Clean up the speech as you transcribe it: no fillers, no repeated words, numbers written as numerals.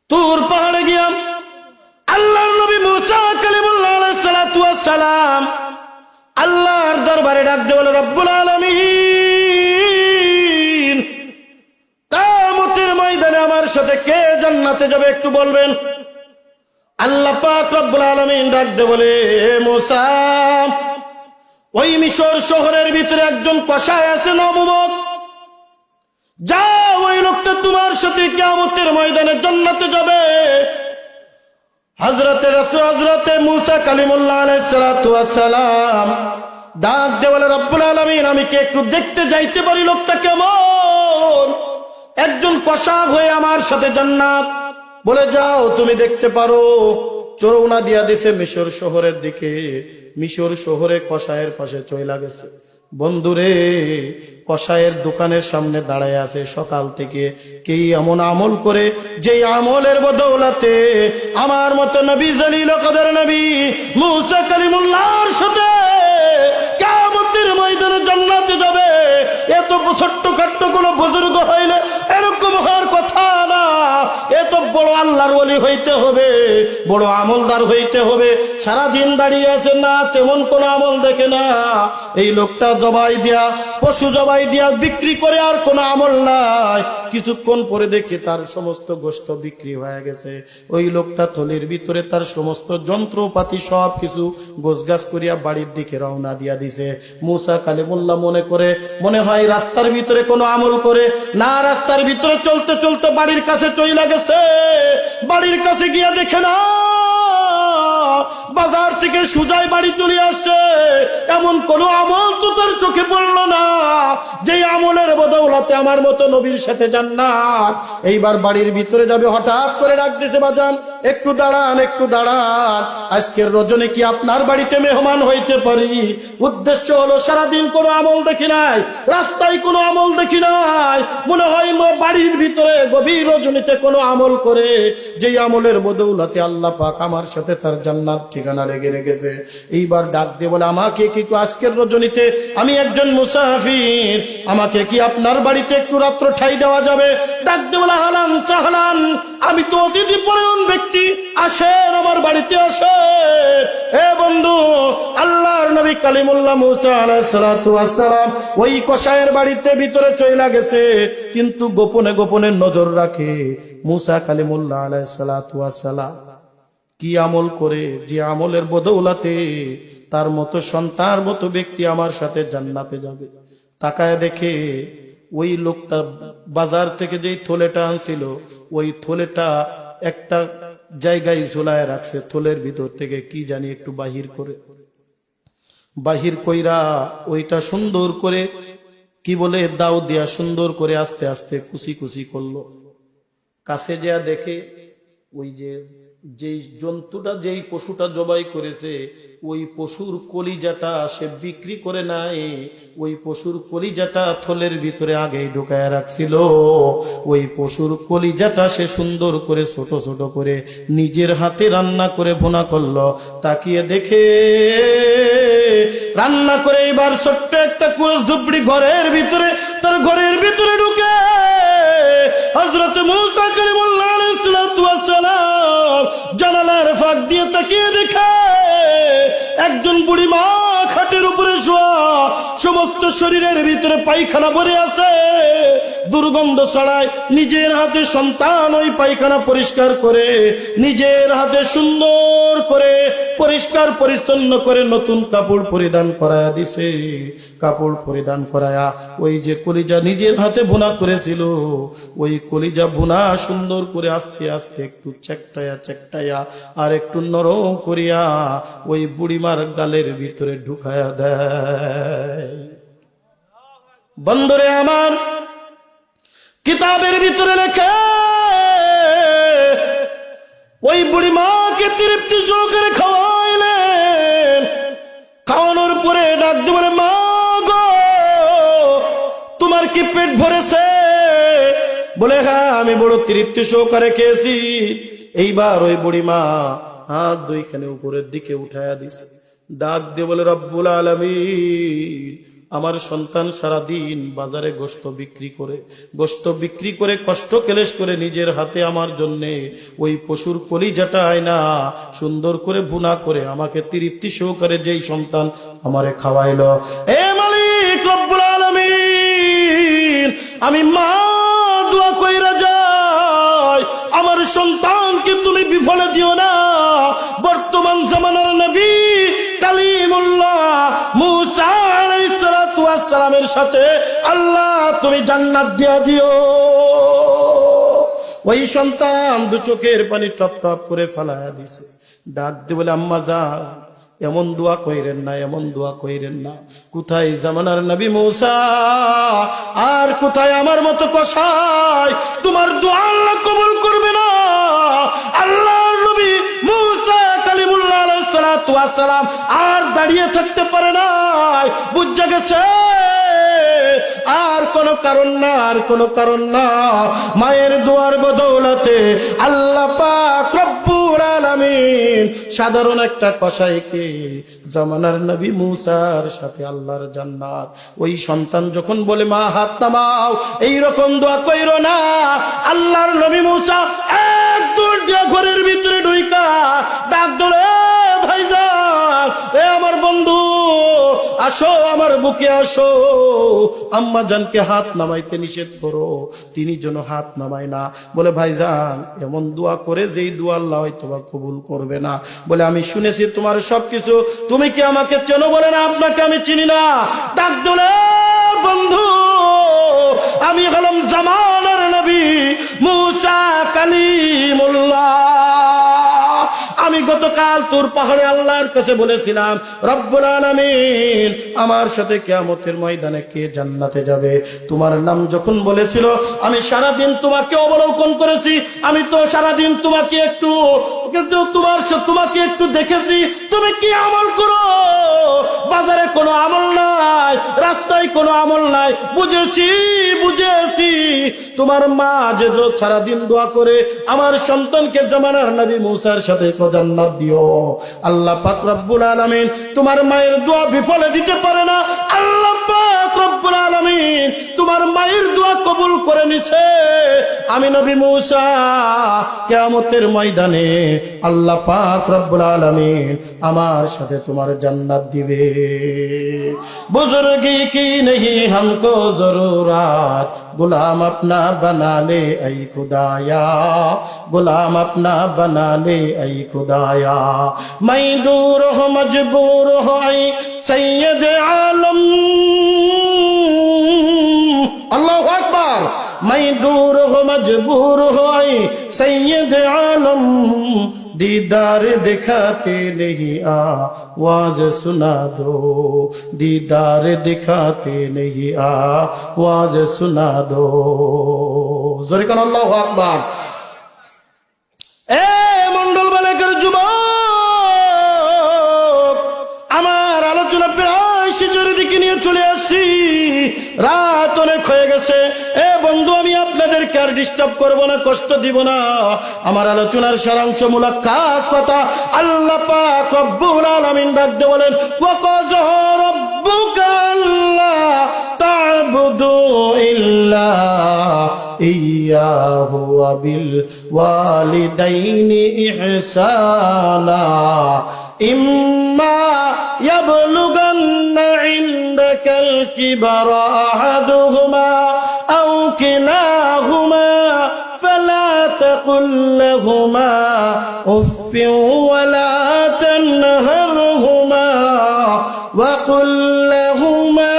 তুর পাহাড়ে গিয়া আল্লাহর নবী মুসা কালিমুল্লাহ আলাইহিস সালাতু ওয়াস সালাম আল্লাহর দরবারে ডাক দিয়ে বলে, রব্বুল আলামিন, কিয়ামতের ময়দানে আমার সাথে কে জান্নাতে যাবে একটু বলবেন? আল্লাহ পাক রব্বুল আলামিন ডাক দিয়ে বলে, মুসা, ওই মিশর শহরের ভিতরে একজন কসাই আছে নবুবক, যাও ওই লোকটা তোমার সাথে কিয়ামতের ময়দানে জান্নাতে যাবে। হযরতে মুসা কালিমুল্লাহ আলাইহিস সালাতু ওয়াস সালাম ডাক দিয়ে বলে, রব্বুল আলামিন, আমি কি একটু দেখতে যাইতে পারি লোকটা কেমন? একজন কসাই হয়ে আমার সাথে জান্নাত। বলে, যাও তুমি দেখতে পারো। চরৌনা দিয়া দিছে মিশর শহরের দিকে। মিশর শহরে কসাইয়ের পাশে চইলা গেছে। বন্ধুরে, কসাইয়ের দোকানের সামনে দাঁড়ায় আছে সকাল থেকে। কে এমন আমল করে যে আমলের বদৌলতে আমার মতো নবী জলিল কদর নবী মুসা কালিমুল্লাহর সাথে কিয়ামতের ময়দানে জান্নাতে যাবে? এত ছোট্ট খাট্ট কোন বুজুর্গ হইলে এরকম হওয়ার কথা না। এত বড় আল্লাহর ওলি হইতে হবে, বড় আমলদার হইতে হবে। সারাদিন দাঁড়িয়ে আছে না, তেমন কোন আমল দেখে না। এই লোকটা জবাই দিয়া, পশু জবাই দিয়া বিক্রি করে আর কোন আমল নাই। কিছুক্ষণ পরে দেখে তার সমস্ত গোশত বিক্রি হয়ে গেছে। ওই লোকটা থলির ভিতরে তার সমস্ত যন্ত্রপাতি সব কিছু গোছগাছ করিয়া বাড়ির দিকে রওনা দিয়া দিছে। মুসা কালিমুল্লাহ মনে করে, মনে হয় রাস্তার ভিতরে কোনো আমল করে না। রাস্তার ভিতরে চলতে চলতে বাড়ির কাছে চইলা গেছে। বাড়ির কাছে গিয়া দেখে না, বাজার থেকে সুজাই বাড়ি চলে আসছে। এমন কোন আমল তো তার চোখে পড়লো না যে আমলের বদৌলতে আমার মতো নবীর সাথে জান্নাত। এইবার বাড়ির ভিতরে যাবে, হঠাৎ করে ডাক দিছে, বাজান একটু দাঁড়ান, একটু দাঁড়ান। আজকের রজনী কি আপনার বাড়িতে মেহমান হইতে পারি? উদ্দেশ্য হলো, সারাদিন কোনো আমল দেখি নাই, রাস্তায় কোনো আমল দেখি নাই। মনে হয় বাড়ির ভিতরে গভীর রজনীতে কোনো আমল করে যেই আমলের বদৌলতে আল্লাহ পাক আমার সাথে তার জান্নাত ঠিকানা রেখে রেখেছে। এইবার ডাক দিয়ে বলে, আমাকে কি আজকের রজনীতে, আমি একজন মুসাফির, আমাকে কি আপনার বাড়িতে একটু রাত্র ঠাই দেওয়া যাবে? ডাক দিয়ে বলে, হালান সাহলান, আমি তো অতিথি পরায়ণ ব্যক্তি, আসেন আমার বাড়িতে আসেন। হে বন্ধু, আল্লাহর নবী কালিমুল্লাহ মুসা আলাইহিস সালাতু ওয়াস সালাম ওই কসাইয়ের বাড়িতে ভিতরে চইলা গেছে, কিন্তু গোপনে গোপনে নজর রাখে মুসা কালিমুল্লাহ আলাইহিস সালাতু ওয়াস সালাম কি আমল করে যে আমলের বদৌলতে তার মতো সন্তান মতো ব্যক্তি আমার সাথে জান্নাতে যাবে। তাকায় দেখে ওই লোকটা বাজার থেকে যেই থলেটা আনছিল, ওই থলেটা একটা জায়গায় ঝুলায় রাখছে। থলের ভিতর থেকে কি জানি একটু বাহির কইরা ওইটা সুন্দর করে কি বলে দাও দিয়া সুন্দর করে আস্তে আস্তে কুচি কুচি করলো। কাছে যা দেখে ওই যেই জন্তুটা, যেই পশুটা জবাই করেছে, ওই পশুর কলিজাটা সে বিক্রি করে নাই, ওই পশুর কলিজাটা থলের ভিতরে আগেই ঢুকায় রাখছিল। ওই পশুর কলিজাটা সে সুন্দর করে ছোট ছোট করে নিজের হাতে রান্না করে ভুনা করলো। তাকিয়ে দেখে রান্না করে এবার ছোট্ট একটা ঝুপড়ি ঘরের ভিতরে, তার ঘরের ভিতরে ঢুকে হযরত মুসা কালিমুল্লাহ আলাইহিস সালাতু ওয়াস সালাম জানালার ফাঁক দিয়ে তাকিয়ে দেখে একজন বুড়ি মা খাটের উপরে শোয়া, সমস্ত শরীরের ভিতরে পায়খানা ভরে আছে, দুর্গন্ধ ছড়ায়। নিজের হাতে সন্তান ওই পায়খানা পরিষ্কার করে, নিজের হাতে সুন্দর করে পরিষ্কার পরিচ্ছন্ন করে নতুন কাপড় পরিধান করায়া দিছে। কাপড় পরিধান করায়া ওই যে কলিজা নিজের হাতে ভুনা করেছিল, ওই কলিজা ভুনা সুন্দর করে আস্তে আস্তে একটু চেকটায়া আর একটু নরম করিয়া ওই বুড়িমার গালের ভিতরে ঢুকায়া দেয়। বন্ধুরে আমার, কিতাবের ভিতরে লেখে ওই বুড়ি মাকে তৃপ্তি সহকারে খাওয়াইলেন। খাওয়ানোর পরে ডাক দিয়ে বলে, মা গো, তোমার কি পেট ভরেছে? বলে, হ্যাঁ, আমি বড় তৃপ্তি সহকারে খেয়েছি। এইবার ওই বুড়ি মা হাত দুইখানে উপরের দিকে উঠায়া দিছে। ডাক দিয়ে বলে, রব্বুল আলামিন, আমার সন্তান সারাদিন বাজারে গোশত বিক্রি করে কষ্ট ক্লেশ করে নিজের হাতে আমার জন্যে ওই পশুর কলিজাটা আয়না সুন্দর করে ভুনা করে আমাকে তৃপ্তি সহকারে যেই সন্তান আমারে খাওয়াইলো, এ মালিক রব্বুল আলামিন, আমি মা দোয়া কইরা যাই, আমার সন্তানকে তুমি বিফলে দিও না। বর্তমান জামানার নবী কালিমুল্লাহ মুসা আলাইহিস সালাতু ওয়াস সালামের সাথে আল্লাহ তুমি জান্নাত দিয়া দিও। ওই সন্তান দু চোখের পানি টপ টপ করে ফালায়া দিছে, ডাক দিয়ে বলে, আম্মা যান, এমন দোয়া কইরেন না, এমন দোয়া কইরেন না। কোথায় জামানার নবী মুসা, আর কোথায় আমার মতো কসাই? তোমার দোয়া আল্লাহ কবুল করবে না। আল্লাহর নবী মুসা কালিমুল্লাহ আলাইহিস সালাতু ওয়াস সালাম আর দাঁড়িয়ে থাকতে পারে না, বুঝা গেছে আর কোনো কারণ না, আর কোনো কারণ না। মায়ের দোয়ার বদৌলতে আল্লাহ পাক রব্বুল আলামিন সাধারণ একটা কসাইকে জামানার নবী মুসার সাথে আল্লাহর জান্নাত। ওই সন্তান যখন বলে, মা হাত নামাও, এইরকম দোয়া কইরো না। আল্লাহর নবী মুসা এক দৌড় দিয়া ঘরের ভিতরে ঢুইকা ডাক ধরে, ভাইজান, এ আমার বন্ধু, আসো আমার বুকে আসো। আম্মা জানকে হাত নামাইতে নিষেধ করো, তিনি যেন হাত নামায় না। বলে, ভাইজান, এমন দোয়া করে যেই দোয়া আল্লাহ হয়তো বা কবুল করবে না। বলে, আমি শুনেছি তোমার সবকিছু, তুমি কি আমাকে চেনো? বলে না, আপনাকে আমি চিনি না। ডাক দিলে, বন্ধু, আমি হলাম জামানার নবী মুসা কালিমুল্লাহ। আমি গতকাল তোর পাহাড়ে আল্লাহর কাছে বলেছিলাম, রব্বুল আলামিন, আমার সাথে কিয়ামতের ময়দানে কে জান্নাতে যাবে? তোমার নাম যখন বলেছিল, আমি সারাদিন তোমাকে অবলোকন করেছি, আমি তো সারাদিন তোমাকে একটু দেখেছি, তুমি কি আমল করো? বাজারে কোনো আমল নাই, রাস্তায় কোনো আমল নাই, বুঝেছি তোমার মা যে সারাদিন দোয়া করে আমার সন্তানকে জামানার নবী মুসার সাথে জান্নাত দিও। আল্লাহ পাক রব্বুল আলামিন তোমার মায়ের দোয়া বিফলে দিতে পারে না। আল্লাহ পাক রব্বুল আলামিন তোমার মায়ের দোয়া কবুল করে নিছে। আমি নবী মুসা কিয়ামতের ময়দানে আল্লাহ পাক রব্বুল আলামিন আমার সাথে তোমার জান্নাত দিবে। বুজুর্গি কি नहीं हमको जरूरत, गुलाम अपना बना ले ऐ खुदाया, गुलाम अपना बना ले ऐ खुदाया। मैं दूर हो मजबूर हो ऐ सैयद आलम, अल्लाहु अकबर। मैं दूर हो मजबूर हो ऐ सैयद आलम, दीदार दिखाते नहीं आवाज सुना दो, दीदार दिखाते नहीं आवाज सुना दो। जोरे कान अल्लाहु আকবার। এ মন্ডল বালিকার যুবক, আমার আলোচনা প্রায় শেষের দিকে নিয়ে চলে আসছি, রাত অনেক হয়ে গেছে। এ বন্ধু, আমি আপনাদেরকে আর ডিস্টার্ব করবো না, কষ্ট দিব না। আমার আলোচনার সারাংশমূলক খাস কথা আল্লাহ পাক রব্বুল আলামিন ডাক দিয়ে বলেন, ওয়াকাযা রাব্বুকা আল্লা তা'বুদু ইল্লা ইয়্যাহু ওয়া বিল ওয়ালিদাইনি ইহসানা, ইম্মা ইয়াবলুগান্না ইনদাকাল কিবারা আহাদুহুমা আও কিলাহুমা ফালা তাকুল লাহুমা উফফিন ওয়ালা তানহারহুমা ওয়া কুল লাহুমা